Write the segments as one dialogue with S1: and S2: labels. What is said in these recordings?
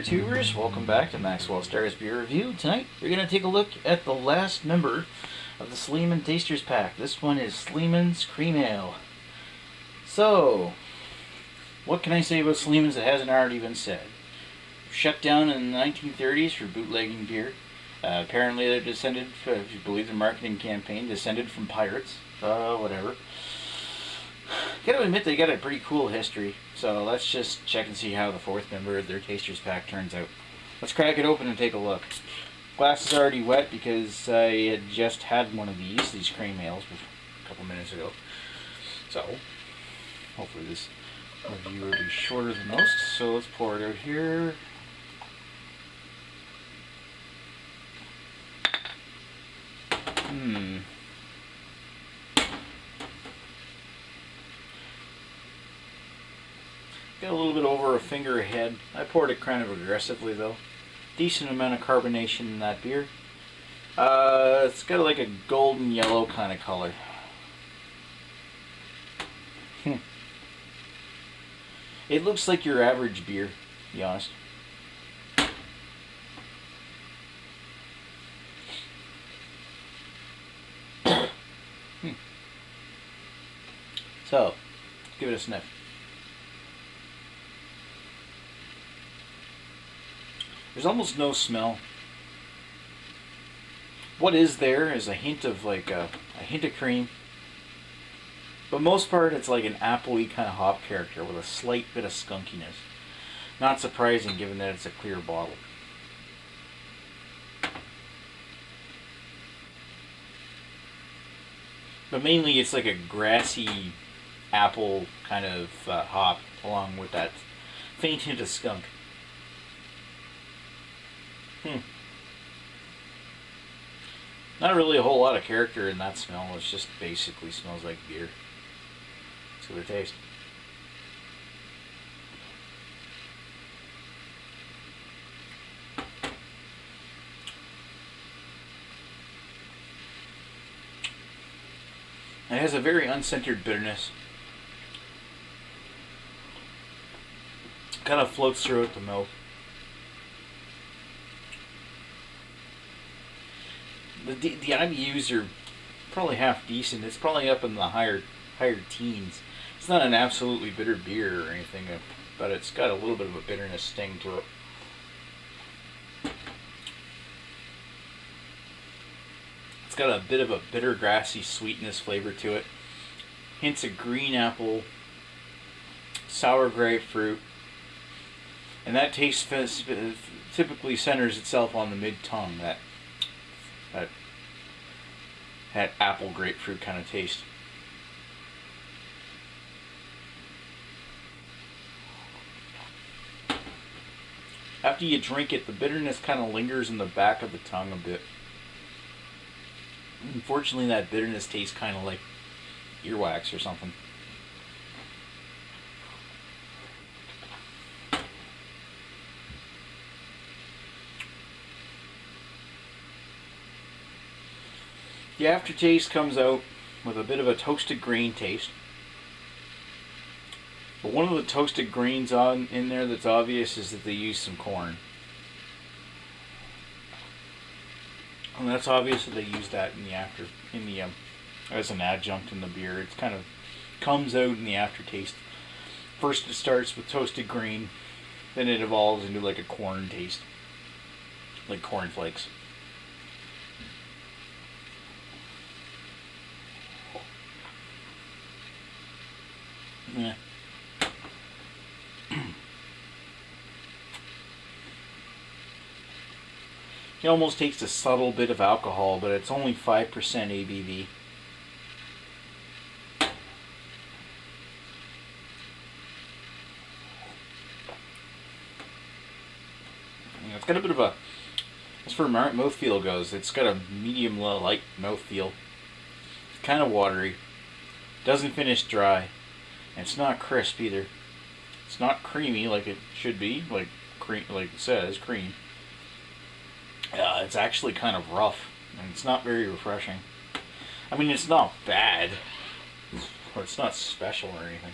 S1: beer tubers, welcome back to Maxwell Starr's Beer Review. Tonight we're going to take a look at the last member of the Sleeman Tasters Pack. This one is Sleeman's Cream Ale. So, what can I say about Sleeman's that hasn't already been said? Shut down in the 1930s for bootlegging beer. Apparently they're descended, if you believe the marketing campaign, descended from pirates. Whatever. Gotta admit they got a pretty cool history, so let's just check and see how the fourth member of their Tasters Pack turns out. Let's crack it open and take a look. Glass is already wet because I had just had one of these cream ales a couple minutes ago. So, hopefully this review will be shorter than most, so let's pour it out here. Got a little bit over a finger ahead. I poured it kind of aggressively though. Decent amount of carbonation in that beer. It's got like a golden yellow kind of color. It looks like your average beer, to be honest. So, let's give it a sniff. There's almost no smell. What is there is a hint of a hint of cream. But most part it's like an apple-y kind of hop character with a slight bit of skunkiness. Not surprising given that it's a clear bottle. But mainly it's like a grassy apple kind of hop along with that faint hint of skunk. Not really a whole lot of character in that smell. It just basically smells like beer. Let's give it a taste. It has a very uncentered bitterness. Kind of floats throughout the mouth. The IBUs are probably half decent. It's probably up in the higher teens. It's not an absolutely bitter beer or anything, but it's got a little bit of a bitterness sting to it. It's got a bit of a bitter, grassy sweetness flavor to it. Hints of green apple, sour grapefruit, and that taste typically centers itself on the mid-tongue. That apple grapefruit kind of taste. After you drink it, the bitterness kind of lingers in the back of the tongue a bit. Unfortunately, that bitterness tastes kind of like earwax or something. The aftertaste comes out with a bit of a toasted grain taste. But one of the toasted grains in there that's obvious is that they use some corn. And that's obvious that they use that as an adjunct in the beer. It kind of comes out in the aftertaste. First it starts with toasted grain, then it evolves into like a corn taste, like corn flakes. Yeah. You almost taste a subtle bit of alcohol, but it's only 5% ABV. It's got a bit of a, as far as mouthfeel goes, it's got a medium light mouthfeel. It's kind of watery. Doesn't finish dry. And it's not crisp either. It's not creamy like it should be, like it says, cream. It's actually kind of rough, and it's not very refreshing. I mean, it's not bad, or it's not special or anything.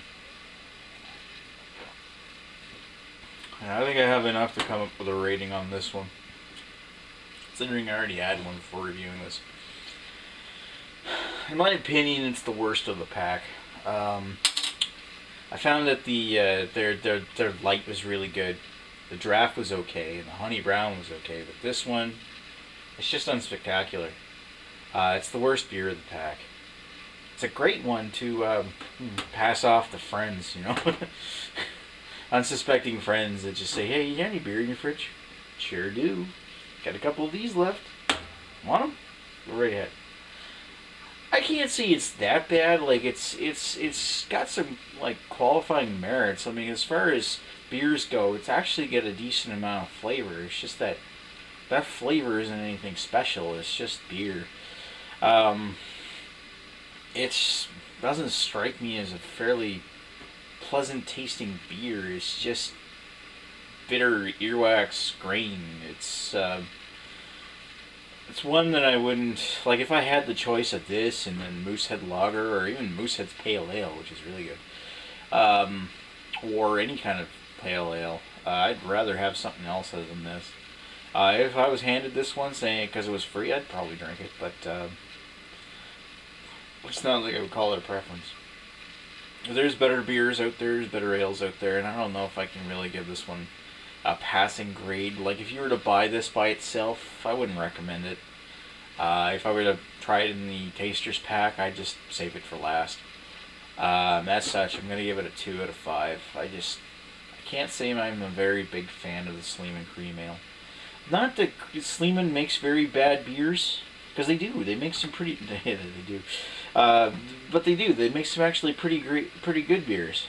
S1: And I think I have enough to come up with a rating on this one. Considering I already had one before reviewing this. In my opinion, it's the worst of the pack. I found that their light was really good. The draft was okay, and the honey brown was okay, but this one, it's just unspectacular. It's the worst beer of the pack. It's a great one to pass off to friends, you know. Unsuspecting friends that just say, "Hey, you got any beer in your fridge?" Sure do. Got a couple of these left. Want them? Go right ahead. I can't say it's that bad. Like it's got some like qualifying merits. I mean, as far as beers go, it's actually got a decent amount of flavor. It's just that flavor isn't anything special. It's just beer. It doesn't strike me as a fairly pleasant tasting beer. It's just bitter earwax grain. It's one that I wouldn't, like if I had the choice of this and then Moosehead Lager or even Moosehead's Pale Ale, which is really good, or any kind of Pale Ale, I'd rather have something else other than this. If I was handed this one, saying because it was free, I'd probably drink it, but it's not like I would call it a preference. There's better beers out there, there's better ales out there, and I don't know if I can really give this one a passing grade. Like if you were to buy this by itself, I wouldn't recommend it. If I were to try it in the Taster's Pack, I'd just save it for last. As such, I'm going to give it a 2 out of 5. I can't say I'm a very big fan of the Sleeman Cream Ale. Not that Sleeman makes very bad beers, because they do. They make some pretty... they do. But they do. They make some actually pretty good beers.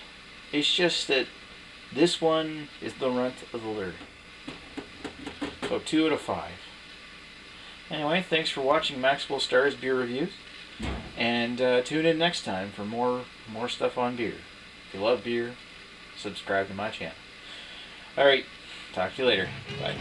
S1: It's just that this one is the runt of the litter. So 2 out of 5. Anyway, thanks for watching Maxwell Starr's beer reviews. And tune in next time for more stuff on beer. If you love beer, subscribe to my channel. Alright, talk to you later. Bye.